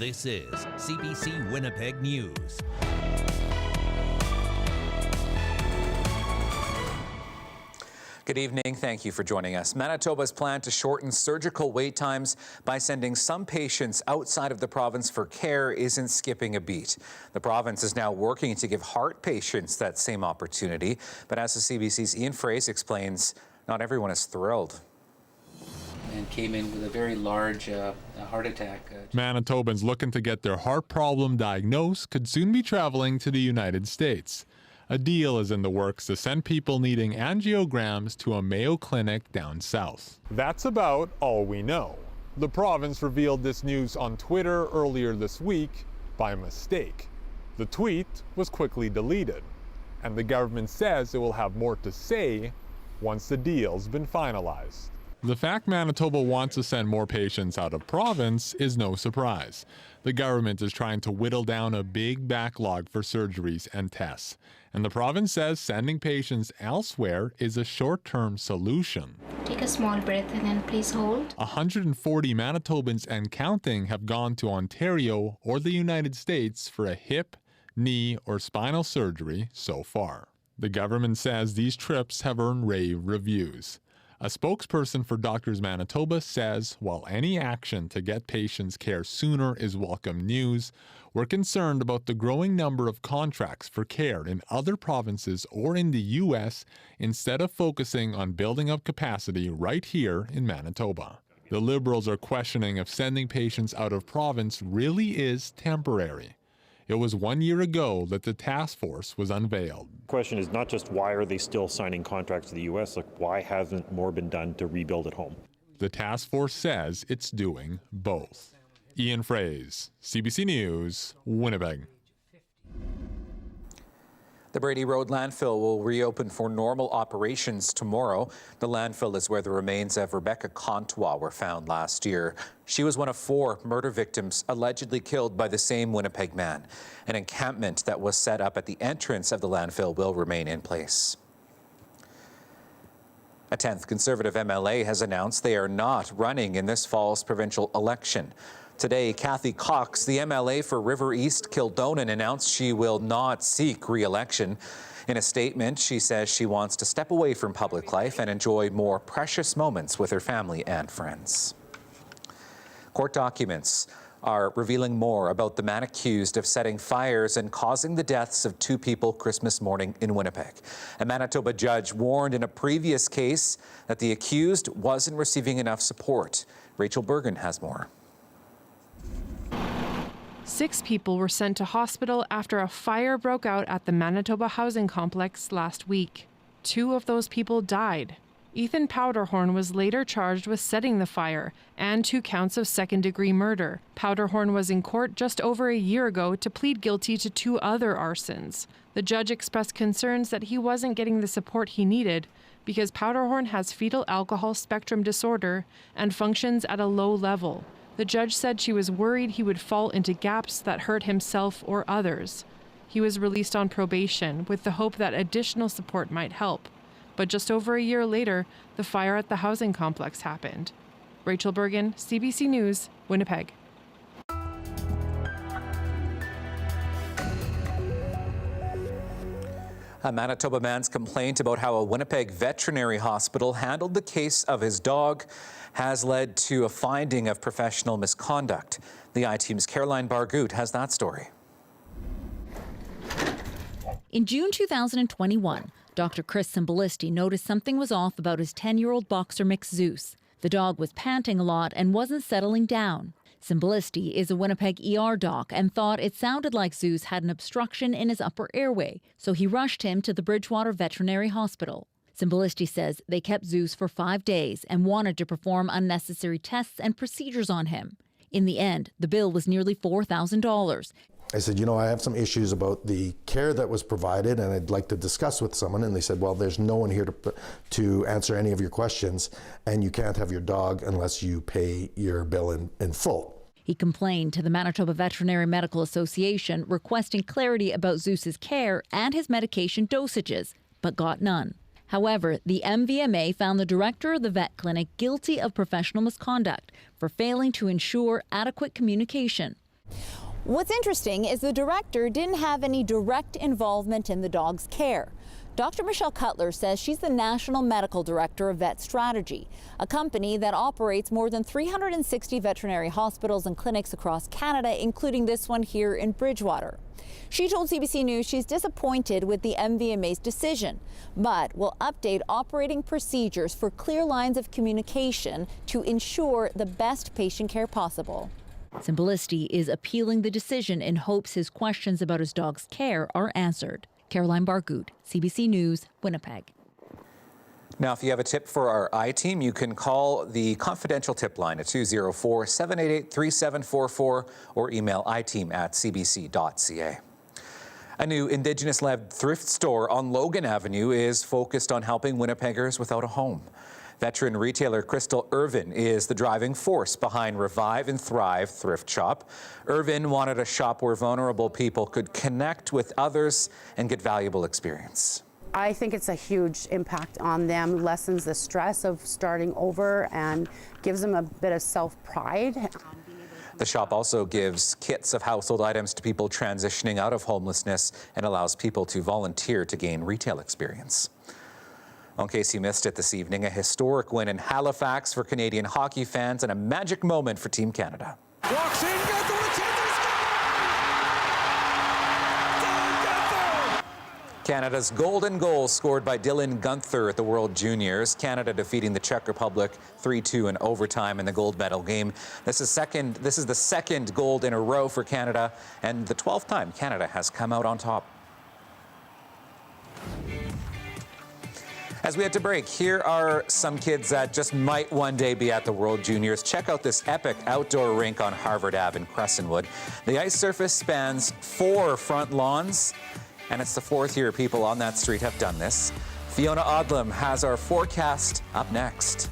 This is CBC Winnipeg News. Good evening. Thank you for joining us. Manitoba's plan to shorten surgical wait times by sending some patients outside of the province for care isn't skipping a beat. The province is now working to give heart patients that same opportunity. But as the CBC's Ian Fraze explains, not everyone is thrilled. And came in with a very large heart attack. Manitobans looking to get their heart problem diagnosed could soon be traveling to the United States. A deal is in the works to send people needing angiograms to a Mayo Clinic down south. That's about all we know. The province revealed this news on Twitter earlier this week by mistake. The tweet was quickly deleted, and the government says it will have more to say once the deal's been finalized. The fact Manitoba wants to send more patients out of province is no surprise. The government is trying to whittle down a big backlog for surgeries and tests, and the province says sending patients elsewhere is a short-term solution. Take a small breath and then please hold. 140 Manitobans and counting have gone to Ontario or the United States for a hip, knee, or spinal surgery so far. The government says these trips have earned rave reviews. A spokesperson for Doctors Manitoba says while any action to get patients care sooner is welcome news, we're concerned about the growing number of contracts for care in other provinces or in the U.S. instead of focusing on building up capacity right here in Manitoba. The Liberals are questioning if sending patients out of province really is temporary. It was 1 year ago that the task force was unveiled. The question is not just why are they still signing contracts to the U.S., like why hasn't more been done to rebuild at home? The task force says it's doing both. Ian Fraze, CBC News, Winnipeg. The Brady Road landfill will reopen for normal operations tomorrow. The landfill is where the remains of Rebecca Contois were found last year. She was one of 4 murder victims allegedly killed by the same Winnipeg man. An encampment that was set up at the entrance of the landfill will remain in place. A 10th Conservative MLA has announced they are not running in this fall's provincial election. Today, Kathy Cox, the MLA for River East Kildonan, announced she will not seek re-election. In a statement, she says she wants to step away from public life and enjoy more precious moments with her family and friends. Court documents are revealing more about the man accused of setting fires and causing the deaths of 2 people Christmas morning in Winnipeg. A Manitoba judge warned in a previous case that the accused wasn't receiving enough support. Rachel Bergen has more. 6 people were sent to hospital after a fire broke out at the Manitoba housing complex last week. 2 of those people died. Ethan Powderhorn was later charged with setting the fire and 2 counts of second-degree murder. Powderhorn was in court just over a year ago to plead guilty to 2 other arsons. The judge expressed concerns that he wasn't getting the support he needed because Powderhorn has fetal alcohol spectrum disorder and functions at a low level. The judge said she was worried he would fall into gaps that hurt himself or others. He was released on probation with the hope that additional support might help. But just over a year later, the fire at the housing complex happened. Rachel Bergen, CBC News, Winnipeg. A Manitoba man's complaint about how a Winnipeg veterinary hospital handled the case of his dog has led to a finding of professional misconduct. The I-Team's Caroline Bargout has that story. In June 2021, Dr. Chris Cymballisti noticed something was off about his 10-year-old boxer mix Zeus. The dog was panting a lot and wasn't settling down. Cymballisti is a Winnipeg ER doc and thought it sounded like Zeus had an obstruction in his upper airway, so he rushed him to the Bridgewater Veterinary Hospital. Cymballisti says they kept Zeus for 5 days and wanted to perform unnecessary tests and procedures on him. In the end, the bill was nearly $4,000. I said, you know, I have some issues about the care that was provided and I'd like to discuss with someone. And they said, well, there's no one here to answer any of your questions and you can't have your dog unless you pay your bill in full. He complained to the Manitoba Veterinary Medical Association requesting clarity about Zeus's care and his medication dosages, but got none. However, the MVMA found the director of the vet clinic guilty of professional misconduct for failing to ensure adequate communication. What's interesting is the director didn't have any direct involvement in the dog's care. Dr. Michelle Cutler says she's the National Medical Director of Vet Strategy, a company that operates more than 360 veterinary hospitals and clinics across Canada, including this one here in Bridgewater. She told CBC News she's disappointed with the MVMA's decision, but will update operating procedures for clear lines of communication to ensure the best patient care possible. Cymballisti is appealing the decision in hopes his questions about his dog's care are answered. Caroline Bargood, CBC News, Winnipeg. Now, if you have a tip for our I-Team, you can call the confidential tip line at 204-788-3744 or email iteam@cbc.ca. A new Indigenous-led thrift store on Logan Avenue is focused on helping Winnipeggers without a home. Veteran retailer Crystal Irvin is the driving force behind Revive and Thrive Thrift Shop. Irvin wanted a shop where vulnerable people could connect with others and get valuable experience. I think it's a huge impact on them, lessens the stress of starting over and gives them a bit of self-pride. The shop also gives kits of household items to people transitioning out of homelessness and allows people to volunteer to gain retail experience. In case you missed it this evening, a historic win in Halifax for Canadian hockey fans and a magic moment for Team Canada. Walks in, got the Canada's golden goal scored by Dylan Gunther at the World Juniors. Canada defeating the Czech Republic 3-2 in overtime in the gold medal game. This is the second gold in a row for Canada and the 12th time Canada has come out on top. As we had to break, here are some kids that just might one day be at the World Juniors. Check out this epic outdoor rink on Harvard Ave in Crescentwood. The ice surface spans 4 front lawns, and it's the 4th year people on that street have done this. Fiona Odlum has our forecast up next.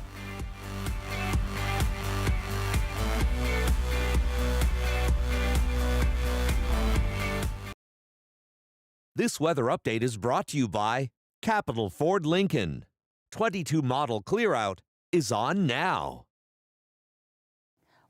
This weather update is brought to you by Capital Ford Lincoln. 22 model clear out is on now.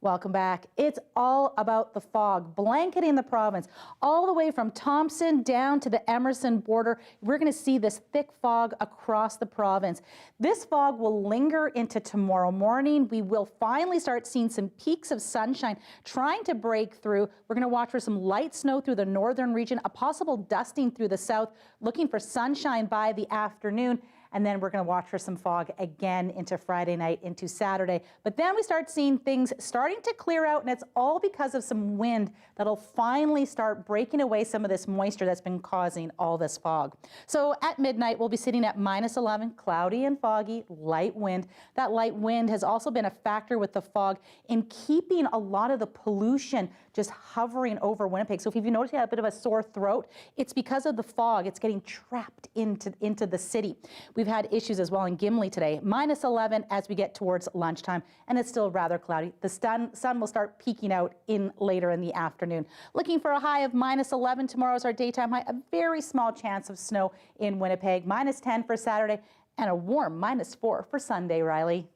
Welcome back. It's all about the fog blanketing the province, all the way from Thompson down to the Emerson border. We're going to see this thick fog across the province. This fog will linger into tomorrow morning. We will finally start seeing some peaks of sunshine trying to break through. We're going to watch for some light snow through the northern region, a possible dusting through the south, looking for sunshine by the afternoon. And then we're going to watch for some fog again into Friday night, into Saturday. But then we start seeing things starting to clear out, and it's all because of some wind that'll finally start breaking away some of this moisture that's been causing all this fog. So at midnight, we'll be sitting at -11, cloudy and foggy, light wind. That light wind has also been a factor with the fog in keeping a lot of the pollution just hovering over Winnipeg. So if you've noticed you have a bit of a sore throat, it's because of the fog. It's getting trapped into the city. We've had issues as well in Gimli today, -11 as we get towards lunchtime, and it's still rather cloudy. The sun will start peeking out later in the afternoon. Looking for a high of -11 tomorrow is our daytime high, a very small chance of snow in Winnipeg, -10 for Saturday, and a warm -4 for Sunday, Riley.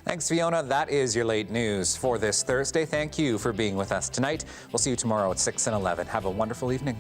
Thanks, Fiona. That is your late news for this Thursday. Thank you for being with us tonight. We'll see you tomorrow at 6 and 11. Have a wonderful evening.